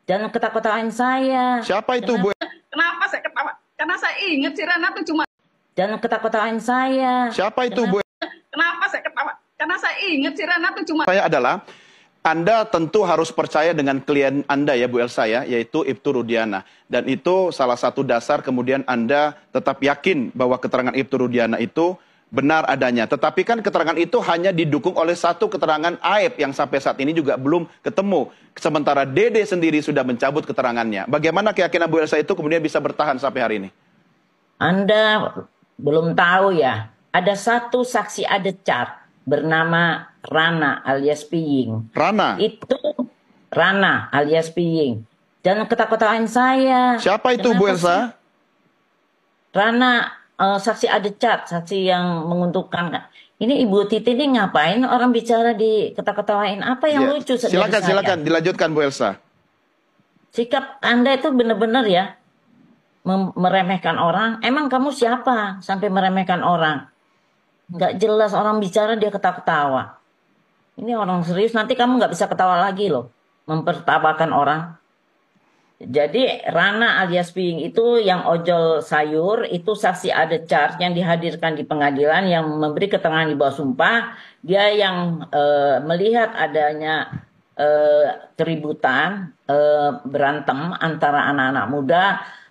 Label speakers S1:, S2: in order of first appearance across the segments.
S1: Jangan ketawa-ketawain saya.
S2: Siapa itu Bu?
S3: Kenapa saya ketawa? Karena saya ingat si Rana tuh cuma.
S1: Jangan ketawa-ketawain saya.
S2: Siapa itu Bu?
S3: Kenapa saya ketawa? Karena saya ingat si Rana tuh cuma.
S2: Saya adalah Anda tentu harus percaya dengan klien Anda ya Bu Elsa ya, yaitu Ibtu Rudiana. Dan itu salah satu dasar kemudian Anda tetap yakin bahwa keterangan Ibtu Rudiana itu benar adanya. Tetapi kan keterangan itu hanya didukung oleh satu keterangan Aib yang sampai saat ini juga belum ketemu. Sementara Dede sendiri sudah mencabut keterangannya. Bagaimana keyakinan Bu Elsa itu kemudian bisa bertahan sampai hari ini?
S1: Anda belum tahu ya, ada satu saksi adecat bernama Rana alias Piying.
S2: Rana?
S1: Itu Rana alias Piying. Jangan ketawa-ketawain saya.
S2: Siapa itu Bu Elsa?
S1: Rana saksi adecat, saksi yang menguntungkan. Ini Ibu Titi ini ngapain orang bicara di ketawa-ketawain? Apa yang lucu?
S2: Silakan dilanjutkan Bu Elsa.
S1: Sikap Anda itu benar-benar ya meremehkan orang. Emang kamu siapa sampai meremehkan orang? Nggak jelas orang bicara dia ketawa-ketawa. Ini orang serius, nanti kamu nggak bisa ketawa lagi loh, mempertawakan orang. Jadi Rana alias Piying itu yang ojol sayur, itu saksi adecat yang dihadirkan di pengadilan yang memberi keterangan di bawah sumpah. Dia yang melihat adanya keributan, berantem antara anak-anak muda,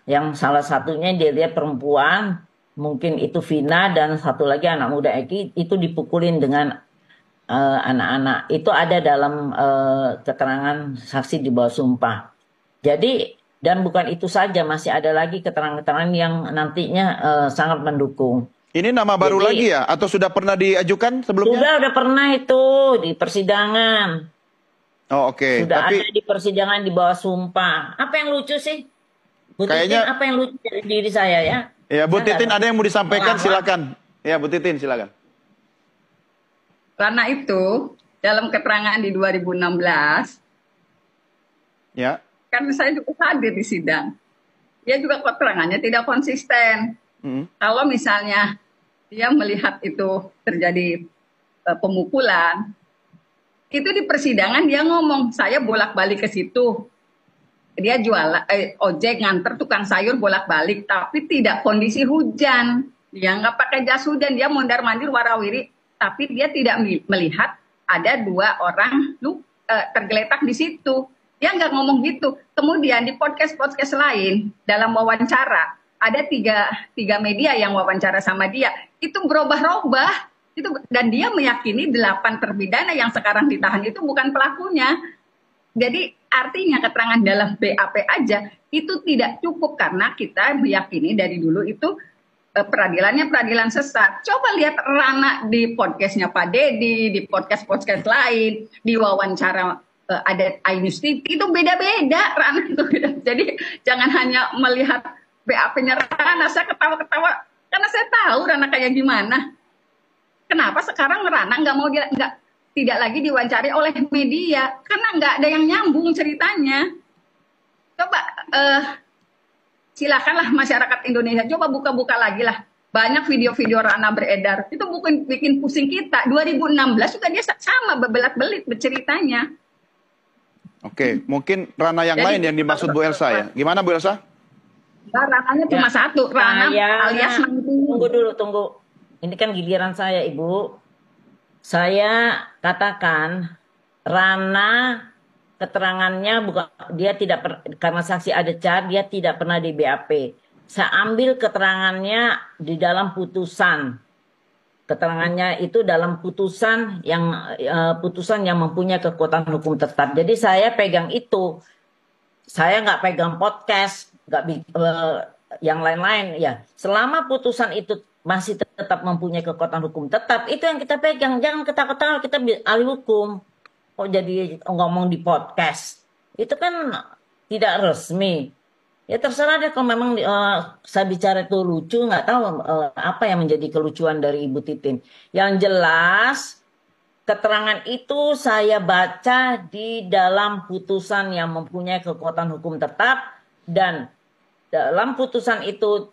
S1: yang salah satunya dia lihat perempuan, mungkin itu Vina, dan satu lagi anak muda Eki, itu dipukulin dengan anak-anak. Itu ada dalam keterangan saksi di bawah sumpah. Jadi, dan bukan itu saja, masih ada lagi keterangan-keterangan yang nantinya sangat mendukung.
S2: Ini nama baru lagi ya? Atau sudah pernah diajukan sebelumnya?
S1: Sudah pernah itu di persidangan.
S2: Oh oke.
S1: Sudah ada di persidangan di bawah sumpah. Apa yang lucu sih? Bu Titin, apa yang lucu dari diri saya ya?
S2: Ya Bu Titin, ada yang mau disampaikan silakan. Ya Bu Titin silakan.
S3: Karena itu dalam keterangan di 2016.
S2: Ya.
S3: Kan saya juga hadir di sidang. Dia juga keterangannya tidak konsisten. Kalau misalnya dia melihat itu terjadi pemukulan, itu di persidangan dia ngomong, saya bolak-balik ke situ. Dia jual ojek nganter tukang sayur bolak-balik, tapi tidak kondisi hujan. Dia nggak pakai jas hujan, dia mondar-mandir warawiri, tapi dia tidak melihat ada dua orang tergeletak di situ. Dia nggak ngomong gitu. Kemudian di podcast lain, dalam wawancara, ada tiga media yang wawancara sama dia. Itu berubah-ubah. Dan dia meyakini 8 terpidana yang sekarang ditahan itu bukan pelakunya. Jadi artinya keterangan dalam BAP aja itu tidak cukup, karena kita meyakini dari dulu itu peradilannya peradilan sesat. Coba lihat Rana di podcastnya Pak Dedi, di podcast lain, di wawancara ada Ainus TV, itu beda-beda Rana itu. Jadi jangan hanya melihat BAP-nya Rana. Saya ketawa-ketawa karena saya tahu Rana kayak gimana. Kenapa sekarang Rana tidak lagi diwawancari oleh media, karena nggak ada yang nyambung ceritanya. Coba silakanlah masyarakat Indonesia, coba buka-buka lagi lah. Banyak video-video Rana beredar, itu bikin pusing kita. 2016 juga dia sama bebelat-belit berceritanya.
S2: Oke, mungkin Rana yang lain yang dimaksud Bu Elsa ya. Gimana Bu Elsa?
S3: Rananya cuma satu, Rana alias
S1: Tunggu. Ini kan giliran saya, Ibu. Saya katakan Rana keterangannya bukan, dia tidak karena saksi adecat, dia tidak pernah di BAP. Saya ambil keterangannya di dalam putusan. Keterangannya itu dalam putusan yang mempunyai kekuatan hukum tetap. Jadi saya pegang itu. Saya nggak pegang podcast, yang lain-lain ya. Selama putusan itu masih tetap mempunyai kekuatan hukum tetap, itu yang kita pegang. Jangan ketawa-ketawa, kita ahli hukum. Kok jadi ngomong di podcast? Itu kan tidak resmi. Ya terserah deh, kalau memang saya bicara itu lucu, nggak tahu apa yang menjadi kelucuan dari Ibu Titin. Yang jelas, keterangan itu saya baca di dalam putusan yang mempunyai kekuatan hukum tetap, dan dalam putusan itu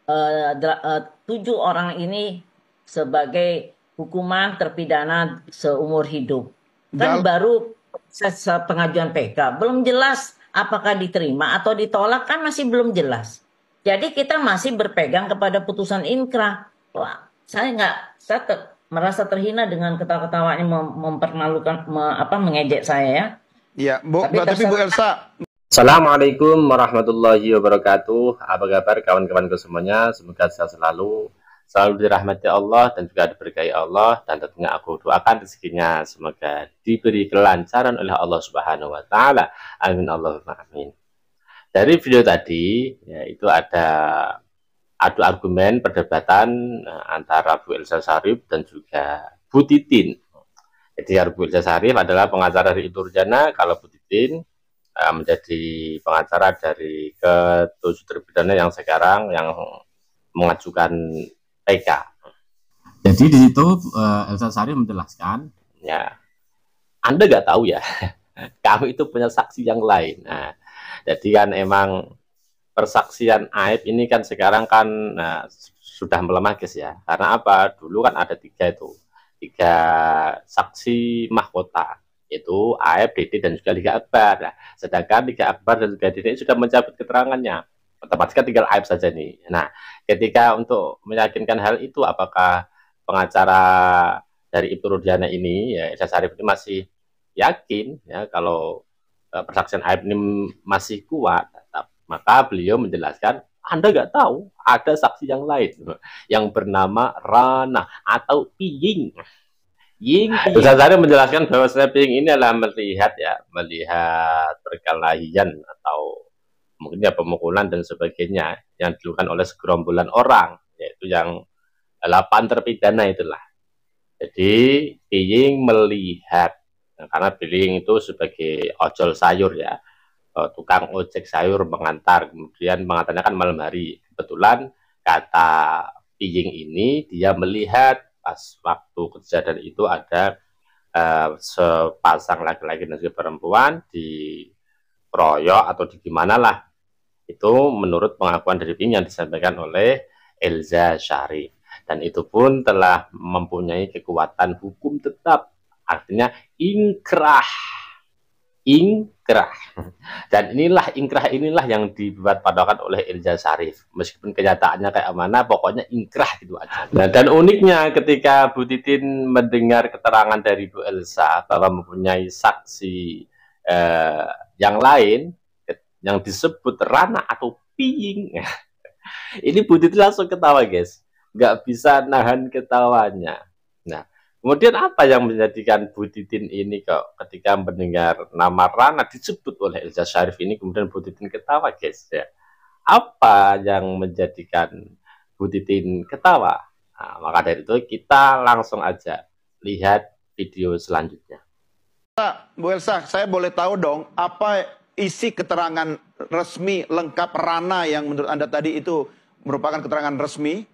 S1: 7 orang ini sebagai hukuman terpidana seumur hidup. Kan baru proses pengajuan PK, belum jelas apakah diterima atau ditolak kan masih belum jelas. Jadi kita masih berpegang kepada putusan inkrah. Wah, saya merasa terhina dengan ketawa-ketawanya mempermalukan, mengejek saya ya.
S2: Ya, tapi Bu Elsa.
S4: Assalamualaikum warahmatullahi wabarakatuh. Apa kabar kawan-kawanku semuanya? Semoga sehat selalu dirahmati Allah dan juga diberkahi Allah, dan tentunya aku doakan rezekinya semoga diberi kelancaran oleh Allah Subhanahu wa taala. Amin Allahumma amin. Dari video tadi ya, itu ada adu argumen perdebatan antara Bu Elsa Sharif dan juga Bu Titin. Jadi Bu Elsa Sharif adalah pengacara dari Ibtu Rudiana, kalau Bu Titin menjadi pengacara dari ke-7 terpidana yang sekarang yang mengajukan PK.
S5: Jadi di situ Elsa Sharif menjelaskan,
S4: ya, Anda nggak tahu ya, kami itu punya saksi yang lain. Nah, jadi kan emang persaksian aib ini kan sekarang kan sudah melemah guys ya. Karena apa? Dulu kan ada tiga saksi mahkota, itu Aib, Dede, dan juga Liga Akbar. Nah, sedangkan Liga Akbar dan juga Dede sudah mencabut keterangannya. Otomatis kan tinggal Aib saja nih. Nah, ketika untuk meyakinkan hal itu, apakah pengacara dari Ibtu Rudiana ini, ya Elsa Sharif ini masih yakin ya kalau persaksian Aib ini masih kuat, maka beliau menjelaskan, Anda nggak tahu ada saksi yang lain yang bernama Rana atau Piying. Elsa Sharif menjelaskan bahwa Piying ini adalah melihat perkelahian atau mungkin ya pemukulan dan sebagainya yang dilakukan oleh segerombolan orang, yaitu yang 8 terpidana itulah. Jadi Piying melihat, karena Piying itu sebagai ojol sayur ya, tukang ojek sayur mengantar, kemudian mengantarnya kan malam hari. Kebetulan kata Piying ini dia melihat pas waktu kejadian itu ada sepasang laki-laki dan perempuan di kroyok atau di gimana lah. Itu menurut pengakuan dari Piying yang disampaikan oleh Elsa Sharif, dan itu pun telah mempunyai kekuatan hukum tetap, artinya inkrah. Dan inkrah inilah yang dibuat patokan oleh Elsa Sharif, meskipun kenyataannya kayak mana, pokoknya inkrah gitu aja. Nah, dan uniknya ketika Bu Titin mendengar keterangan dari Bu Elsa bahwa mempunyai saksi yang lain yang disebut Rana atau Piying, ini Bu Titin langsung ketawa guys, nggak bisa nahan ketawanya. Nah, kemudian apa yang menjadikan Bu Titin ini kok ketika mendengar nama Rana disebut oleh Elsa Sharif ini kemudian Bu Titin ketawa guys ya? Apa yang menjadikan Bu Titin ketawa? Nah, maka dari itu kita langsung aja lihat video selanjutnya.
S2: Bu Elsa, saya boleh tahu dong apa isi keterangan resmi lengkap Rana yang menurut Anda tadi itu merupakan keterangan resmi?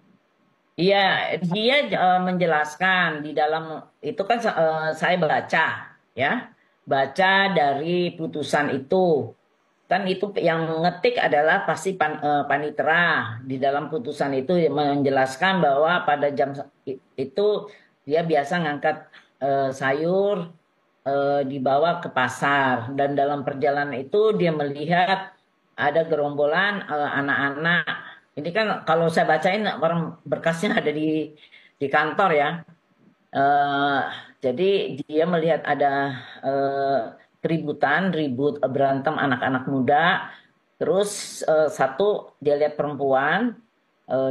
S1: Iya, dia menjelaskan di dalam itu kan saya baca baca dari putusan itu. Kan itu yang ngetik adalah pasti panitera. Di dalam putusan itu menjelaskan bahwa pada jam itu dia biasa ngangkat sayur, dibawa ke pasar, dan dalam perjalanan itu dia melihat ada gerombolan anak-anak. Ini kan kalau saya bacain orang berkasnya ada di kantor ya. Jadi dia melihat ada ribut berantem anak-anak muda. Terus satu dia lihat perempuan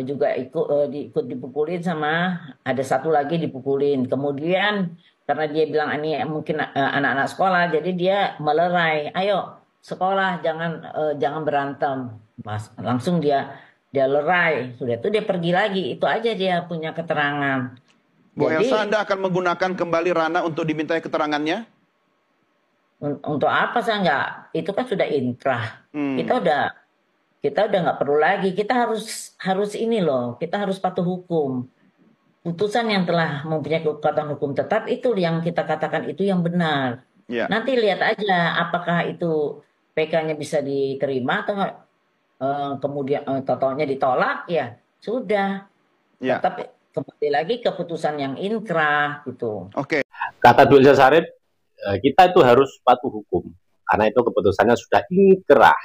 S1: juga ikut dipukulin, sama ada satu lagi dipukulin. Kemudian karena dia bilang ini mungkin anak-anak sekolah, jadi dia melerai, ayo sekolah jangan berantem. Langsung dia lerai. Sudah itu dia pergi lagi. Itu aja dia punya keterangan.
S2: Bu Elsa, Anda akan menggunakan kembali Rana untuk dimintai keterangannya?
S1: Untuk apa saya nggak? Itu kan sudah inkrah. Kita udah nggak perlu lagi. Kita harus ini loh. Kita harus patuh hukum. Putusan yang telah mempunyai kekuatan hukum tetap itu yang kita katakan itu yang benar.
S2: Ya.
S1: Nanti lihat aja apakah itu PK-nya bisa diterima atau kemudian totalnya ditolak, ya sudah.
S2: Ya.
S1: Tapi kembali lagi ke putusan yang inkrah gitu.
S2: Oke.
S4: Kata Bu Elsa Sharif, kita itu harus patuh hukum. karena itu keputusannya sudah ingkrah.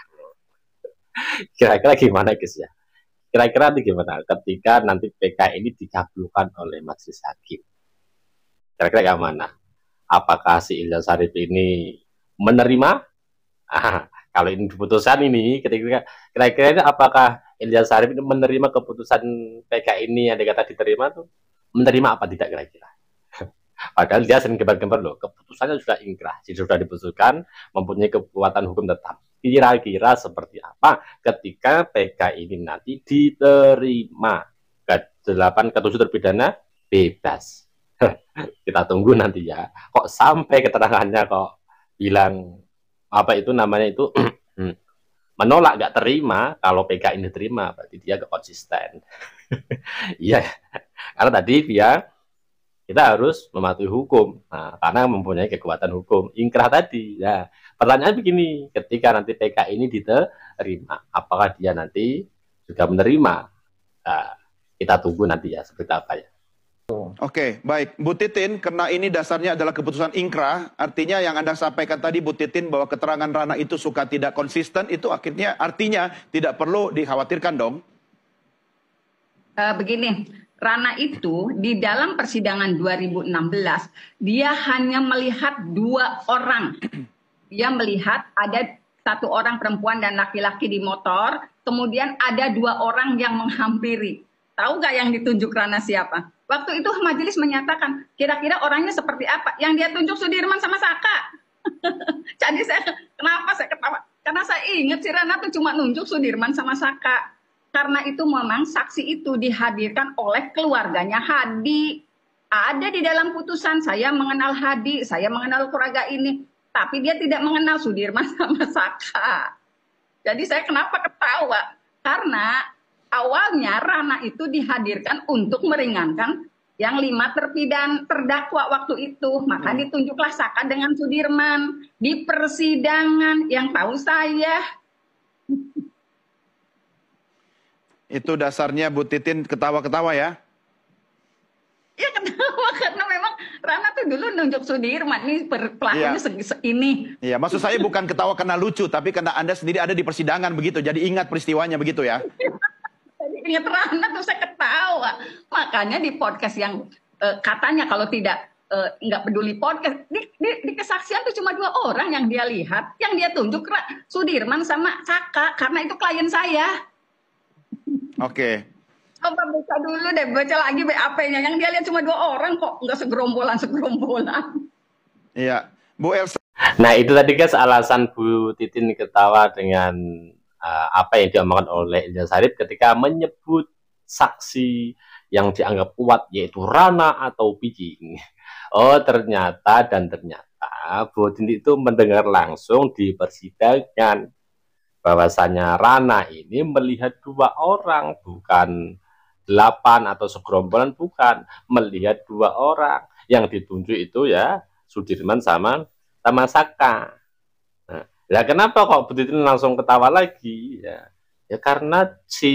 S4: Kira-kira gimana guys ya? Kira-kira nanti gimana ketika nanti PK ini dikabulkan oleh majelis hakim? Kira-kira yang mana? Apakah si Ilyas Sarip ini menerima? Kalau ini keputusan ini, kira-kira apakah Ilyas Sarip ini menerima keputusan PK ini yang dikata diterima tuh? Menerima apa tidak kira-kira? Padahal dia sering gembar-gembar loh, keputusannya sudah ingkrah, sudah diputuskan, mempunyai kekuatan hukum tetap. Kira-kira seperti apa ketika PK ini nanti diterima? Ke-8, ke-7 terpidana bebas. Kita tunggu nanti ya. Kok sampai keterangannya kok bilang apa itu namanya itu menolak, gak terima. Kalau PK ini terima berarti dia gak konsisten. Iya, karena tadi kita harus mematuhi hukum, karena mempunyai kekuatan hukum ingkrah tadi. Ya, pertanyaan begini, ketika nanti PK ini diterima, apakah dia nanti juga menerima? Kita tunggu nanti ya seperti apa ya.
S2: Oke, baik. Bu Titin, karena ini dasarnya adalah keputusan ingkrah, artinya yang Anda sampaikan tadi Bu Titin bahwa keterangan Rana itu suka tidak konsisten, itu artinya tidak perlu dikhawatirkan dong?
S3: Begini, Rana itu di dalam persidangan 2016, dia hanya melihat 2 orang. Dia melihat ada 1 orang perempuan dan laki-laki di motor, kemudian ada 2 orang yang menghampiri. Tahu nggak yang ditunjuk Rana siapa? Waktu itu majelis menyatakan, kira-kira orangnya seperti apa? Yang dia tunjuk Sudirman sama Saka. Jadi kenapa saya ketawa? Karena saya ingat si Rana tuh cuma nunjuk Sudirman sama Saka. Karena itu memang saksi itu dihadirkan oleh keluarganya Hadi. Ada di dalam putusan, saya mengenal Hadi, saya mengenal keluarga ini. Tapi dia tidak mengenal Sudirman sama Saka. Jadi saya kenapa ketawa? Karena awalnya Rana itu dihadirkan untuk meringankan yang 5 terdakwa waktu itu. Maka ditunjuklah Saka dengan Sudirman di persidangan yang tahu saya.
S2: Itu dasarnya Bu Titin ketawa-ketawa ya?
S3: Ya ketawa karena memang Rana tuh dulu nunjuk Sudirman nih pelakunya ini.
S2: Iya, maksud saya bukan ketawa karena lucu, tapi karena Anda sendiri ada di persidangan begitu, jadi ingat peristiwanya begitu ya?
S3: Jadi ingat Rana tuh saya ketawa. Makanya di podcast yang katanya kalau tidak nggak peduli podcast, di kesaksian tuh cuma 2 orang yang dia lihat, yang dia tunjuk Sudirman sama Saka karena itu klien saya.
S2: Oke.
S3: Coba baca dulu deh, baca lagi BAP-nya. Yang dia lihat cuma 2 orang kok, nggak segerombolan.
S2: Iya, Bu Elsa.
S4: Nah itu tadi guys alasan Bu Titin ketawa dengan apa yang diomongkan oleh Ilyas Sarip ketika menyebut saksi yang dianggap kuat yaitu Rana atau Pijing. Oh ternyata Bu Titin itu mendengar langsung di persidangan bahwasanya Rana ini melihat 2 orang, bukan 8 atau segerombolan, bukan, melihat 2 orang yang ditunjuk itu ya Sudirman sama Saka. Nah, kenapa kok Bu Titin langsung ketawa lagi ya? Ya karena si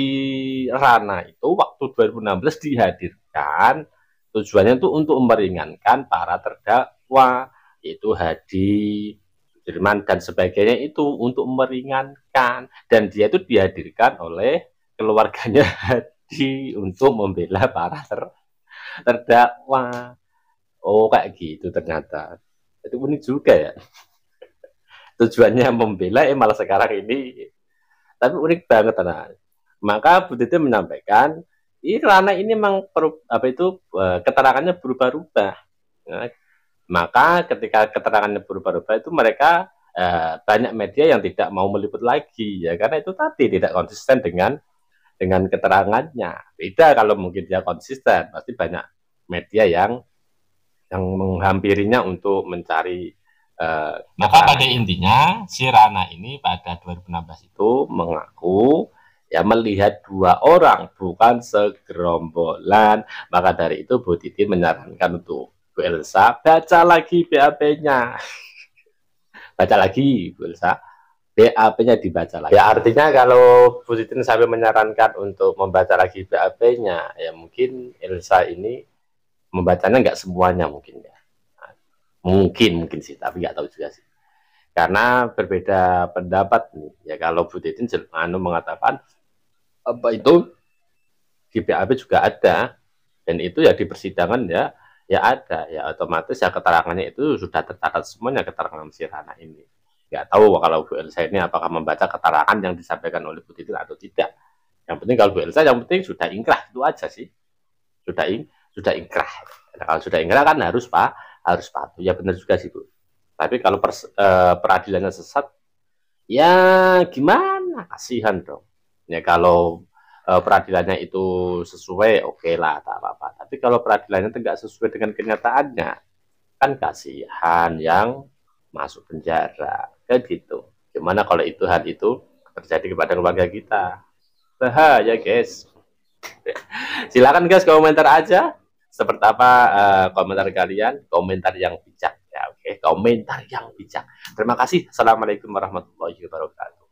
S4: Rana itu waktu 2016 dihadirkan tujuannya itu untuk meringankan para terdakwa, yaitu Hadi, Sudirman dan sebagainya, itu untuk meringankan, dan dia itu dihadirkan oleh keluarganya Hadi untuk membela para terdakwa. Oh kayak gitu ternyata. Itu unik juga ya. Tujuannya membela malah sekarang ini. Tapi unik banget nah. Maka Bu Titin menyampaikan, Rana ini memang keterangannya berubah-ubah. Nah, maka ketika keterangannya berubah-ubah itu mereka banyak media yang tidak mau meliput lagi ya karena itu tadi tidak konsisten dengan keterangannya. Beda kalau mungkin dia konsisten, pasti banyak media yang menghampirinya untuk mencari. Maka pada intinya si Rana ini pada 2016 itu mengaku ya melihat 2 orang bukan segerombolan. Maka dari itu Bu Titin menyarankan untuk Bu Elsa baca lagi BAP-nya. Baca lagi Bu Elsa, BAP-nya dibaca lagi. Ya artinya kalau Bu Titin sampai menyarankan untuk membaca lagi BAP-nya, ya mungkin Elsa ini membacanya nggak semuanya mungkin ya. Mungkin sih, tapi nggak tahu juga sih. karena berbeda pendapat nih. Ya kalau Bu Titin mengatakan apa itu di BAP juga ada, dan itu ya di persidangan ya ada, ya otomatis ya keterangannya itu sudah tercatat semuanya, keterangan si Rana ini. Nggak tahu kalau Bu Elsa ini apakah membaca keterangan yang disampaikan oleh Bu Titin atau tidak. Yang penting kalau Bu Elsa, yang penting sudah ingkrah, itu aja sih. Sudah ingkrah. Nah, kalau sudah ingkrah kan harus patuh. Ya benar juga sih Bu. Tapi kalau peradilannya sesat, ya gimana? Kasihan dong. Ya kalau peradilannya itu sesuai, oke lah, tak apa-apa. Tapi kalau peradilannya tidak sesuai dengan kenyataannya, kan kasihan yang masuk penjara, kan gitu. Gimana kalau hal itu terjadi kepada keluarga kita? Bahaya, guys. Silakan guys, komentar aja. Seperti apa komentar kalian? Komentar yang bijak ya, oke. Komentar yang bijak. Terima kasih. Assalamualaikum warahmatullahi wabarakatuh.